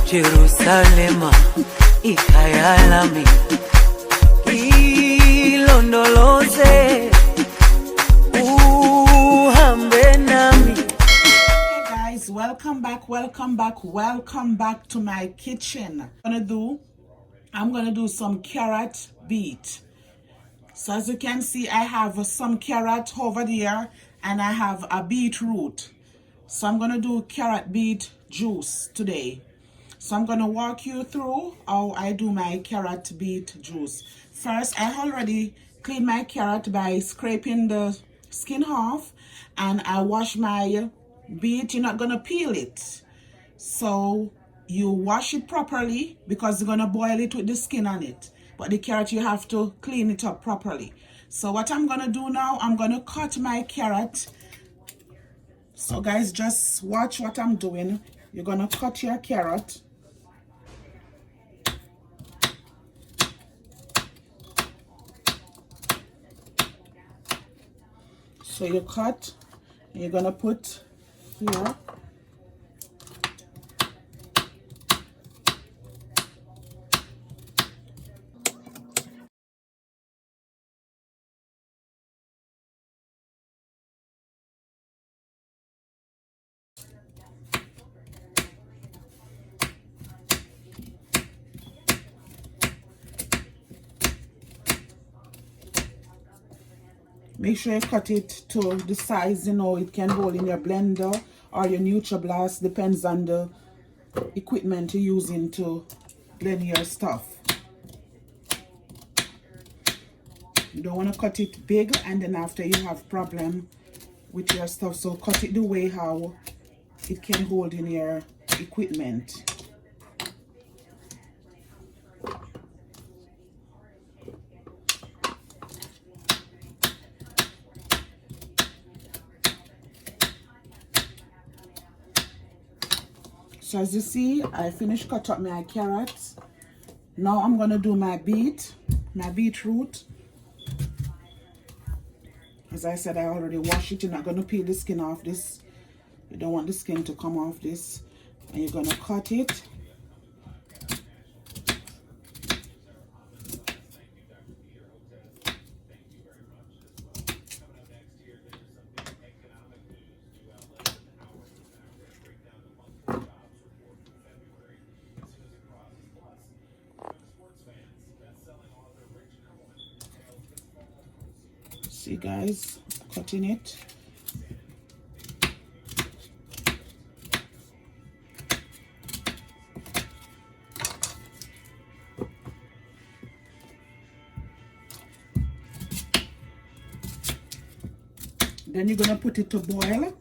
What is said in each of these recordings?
Jerusalema ikhaya lami ilondoloze uhambe nami. Hey guys, welcome back to my kitchen. I'm gonna do some carrot beet. So as you can see, I have some carrot over there and I have a beetroot. So I'm gonna do carrot beet juice today. So I'm gonna walk you through how I do my carrot beet juice. First, I already cleaned my carrot by scraping the skin off, and I wash my beet. You're not gonna peel it. So you wash it properly because you're gonna boil it with the skin on it. But the carrot, you have to clean it up properly. So what I'm gonna do now, I'm gonna cut my carrot. So guys, just watch what I'm doing. You're gonna cut your carrot. So you cut, and you're gonna put here. Make sure you cut it to the size, it can hold in your blender or your NutriBlast, depends on the equipment you're using to blend your stuff. You don't want to cut it big and then after you have problem with your stuff, so cut it the way how it can hold in your equipment. So as you see, I finished cut up my carrots. Now I'm gonna do my beetroot. As I said, I already washed it. You're not gonna peel the skin off this. You don't want the skin to come off this. And you're gonna cut it. See guys, cutting it. Then you're gonna put it to boil.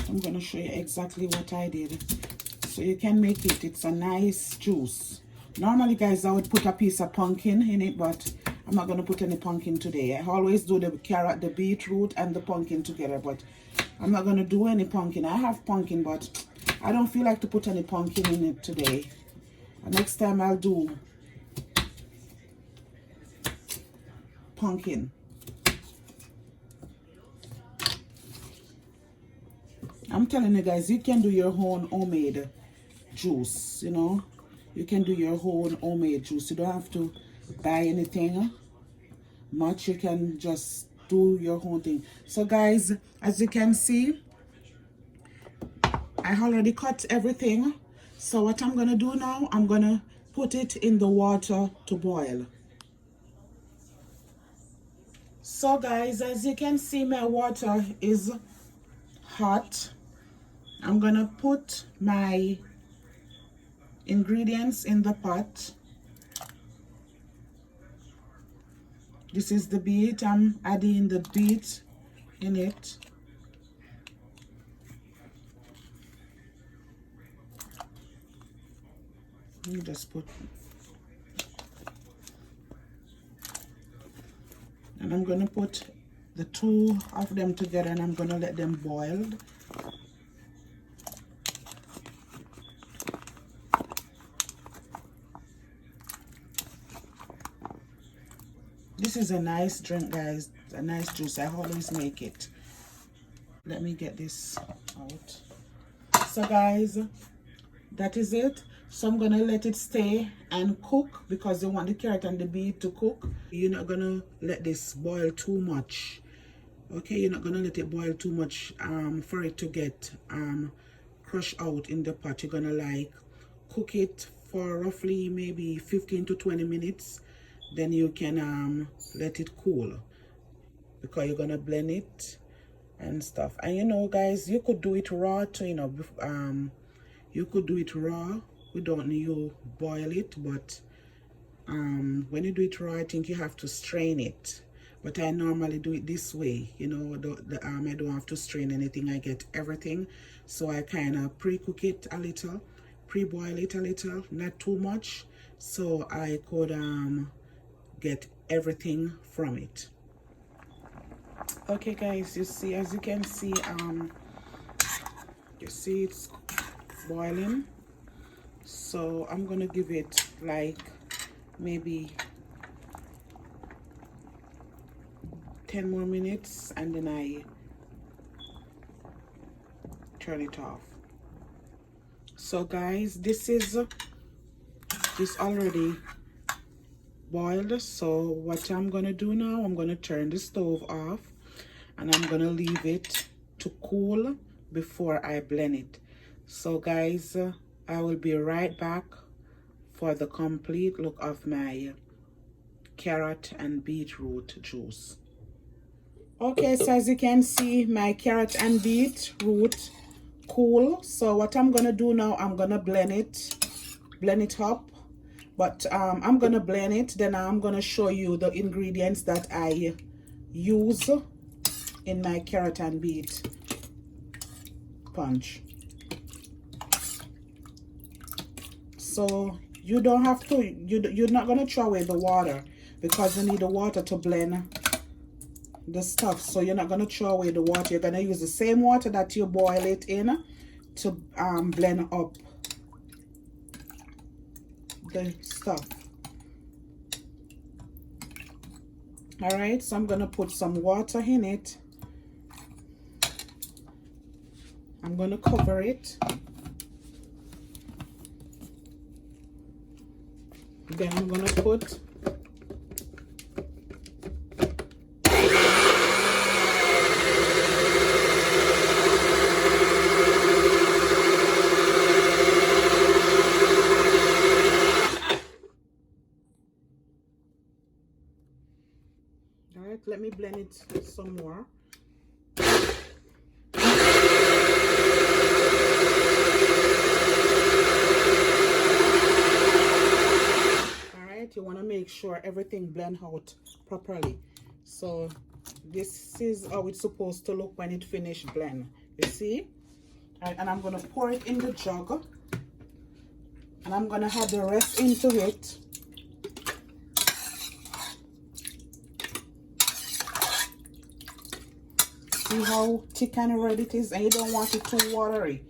I'm gonna show you exactly what I did. So you can make it, it's a nice juice. Normally guys, I would put a piece of pumpkin in it, but I'm not gonna put any pumpkin today. I always do the carrot, the beetroot and the pumpkin together, but I'm not gonna do any pumpkin. I have pumpkin, but I don't feel like to put any pumpkin in it today. Next time I'll do pumpkin. I'm telling you guys, you can do your own homemade juice, You can do your own homemade juice. You don't have to buy anything much. You can just do your own thing. So guys, as you can see, I already cut everything. So what I'm gonna do now, I'm gonna put it in the water to boil. So guys, as you can see, my water is hot. I'm gonna put my ingredients in the pot. This is the beet. I'm adding the beet in it. You just put, and I'm gonna put the two of them together and I'm gonna let them boil. This is a nice drink, guys, a nice juice. I always make it. let me get this out. So guys, that is it. So I'm gonna let it stay and cook because you want the carrot and the beet to cook. You're not gonna let this boil too much. Okay, you're not gonna let it boil too much for it to get crushed out in the pot. You're gonna like cook it for roughly maybe 15 to 20 minutes. Then you can let it cool because you're gonna blend it and stuff. And you know guys, you could do it raw too, you know. You could do it raw. We don't need you boil it, but when you do it raw, I think you have to strain it. But I normally do it this way, you know. I don't have to strain anything. I get everything, so I kind of pre-cook it a little, pre-boil it a little, not too much, so I could get everything from it. Okay guys, you see, as you can see, you see it's boiling. So I'm gonna give it like maybe 10 more minutes and then I turn it off. So guys, this already boiled. So what I'm gonna do now, I'm gonna turn the stove off and I'm gonna leave it to cool before I blend it. So guys, I will be right back for the complete look of my carrot and beetroot juice. Okay, so as you can see, my carrot and beetroot cool. So what I'm gonna do now, I'm gonna blend it up. But I'm gonna blend it, then I'm gonna show you the ingredients that I use in my carrot and beet punch. So you don't have to, you're not gonna throw away the water because you need the water to blend the stuff. So you're not gonna throw away the water. You're gonna use the same water that you boil it in to blend up the stuff. All right, so I'm gonna put some water in it. I'm gonna cover it. Then I'm gonna put let me blend it some more. Alright, you want to make sure everything blend out properly. So this is how it's supposed to look when it finished blend. You see? Alright, and I'm going to pour it in the jug. And I'm going to add the rest into it. See how thick and red it is? And you don't want it too watery.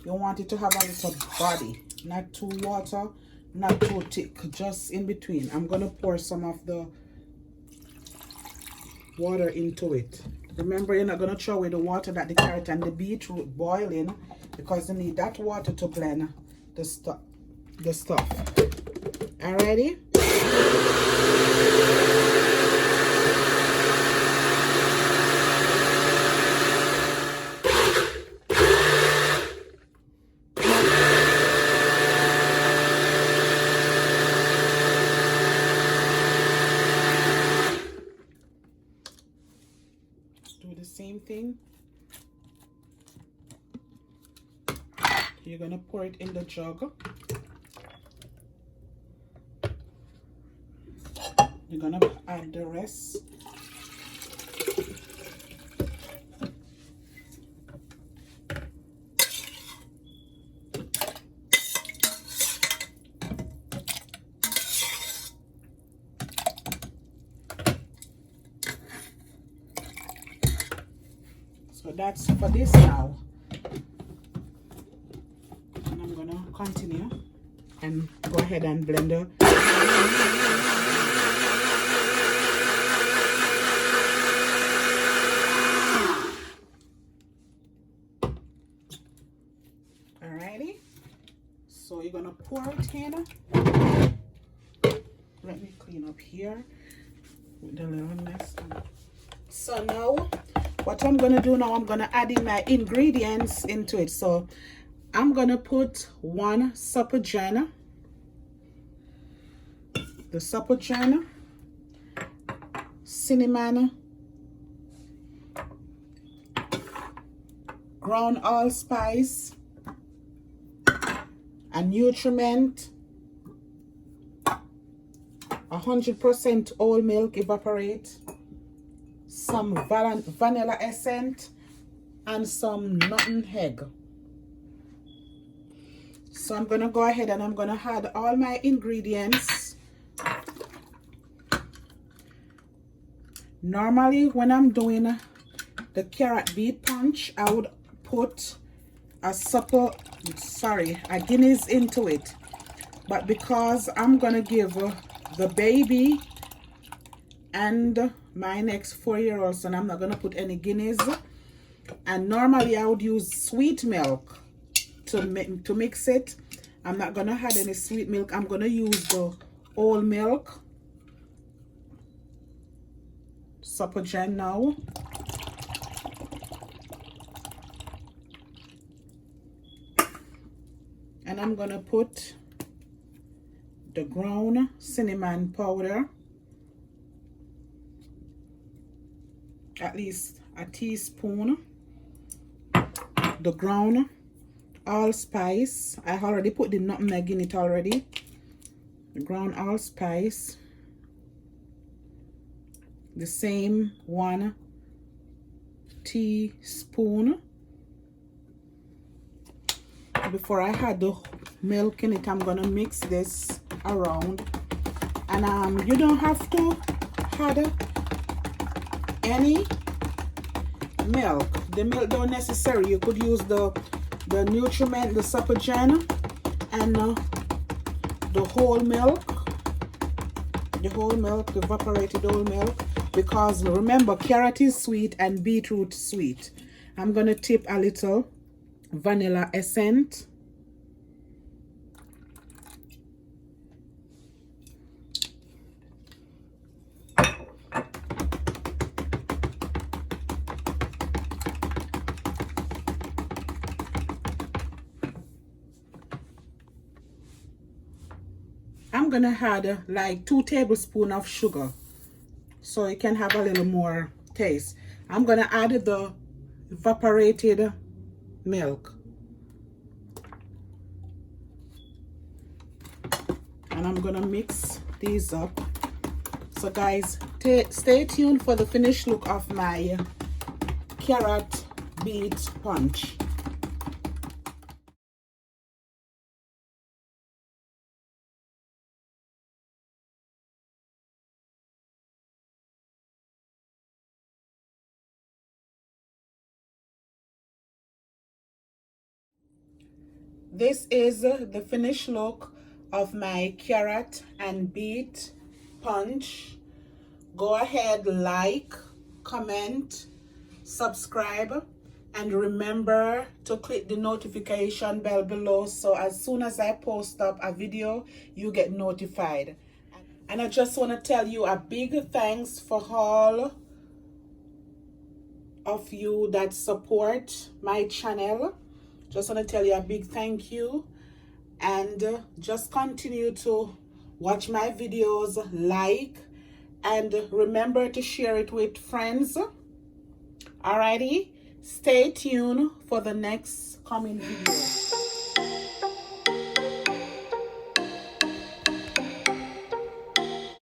You want it to have a little body. Not too water, not too thick. Just in between. I'm going to pour some of the water into it. Remember, you're not going to throw away the water that the carrot and the beetroot boil in, because you need that water to blend the stuff. Alrighty? Do the same thing. You're gonna pour it in the jug. You're gonna add the rest. So that's for this now. And I'm gonna continue and go ahead and blend it. Alrighty, so you're gonna pour it in. Let me clean up here with the little mess. So now what I'm gonna do now, I'm gonna add in my ingredients into it. So I'm gonna put 1 Supligen, the Supligen, cinnamon, ground allspice, a Nutrament, 100% whole milk evaporate, some vanilla essence, and some Nutmeg. So I'm gonna go ahead and I'm gonna add all my ingredients. Normally when I'm doing the carrot beet punch, I would put a Guinness into it, but because I'm gonna give the baby and my next 4-year-old son, I'm not gonna put any Guinness. And normally I would use sweet milk to mix it. I'm not gonna add any sweet milk. I'm gonna use the whole milk Supligen now. And I'm gonna put the ground cinnamon powder, at least a teaspoon. The ground allspice, I already put the nutmeg in it already. The ground allspice, the same 1 teaspoon. Before I add the milk in it, I'm gonna mix this around. And you don't have to add any milk. The milk don't necessary. You could use the Nutriment, the Supligen, and the whole milk, the evaporated whole milk, because remember, carrot is sweet and beetroot sweet. I'm gonna tip a little vanilla essence. I'm gonna add like 2 tablespoons of sugar so it can have a little more taste. I'm gonna add the evaporated milk, and I'm gonna mix these up. So guys, stay tuned for the finished look of my carrot beet punch. This is the finished look of my carrot and beet punch. Go ahead, like, comment, subscribe, and remember to click the notification bell below, so as soon as I post up a video, you get notified. And I just want to tell you a big thanks for all of you that support my channel. Just want to tell you a big thank you, and just continue to watch my videos, like, and remember to share it with friends. Alrighty, stay tuned for the next coming video.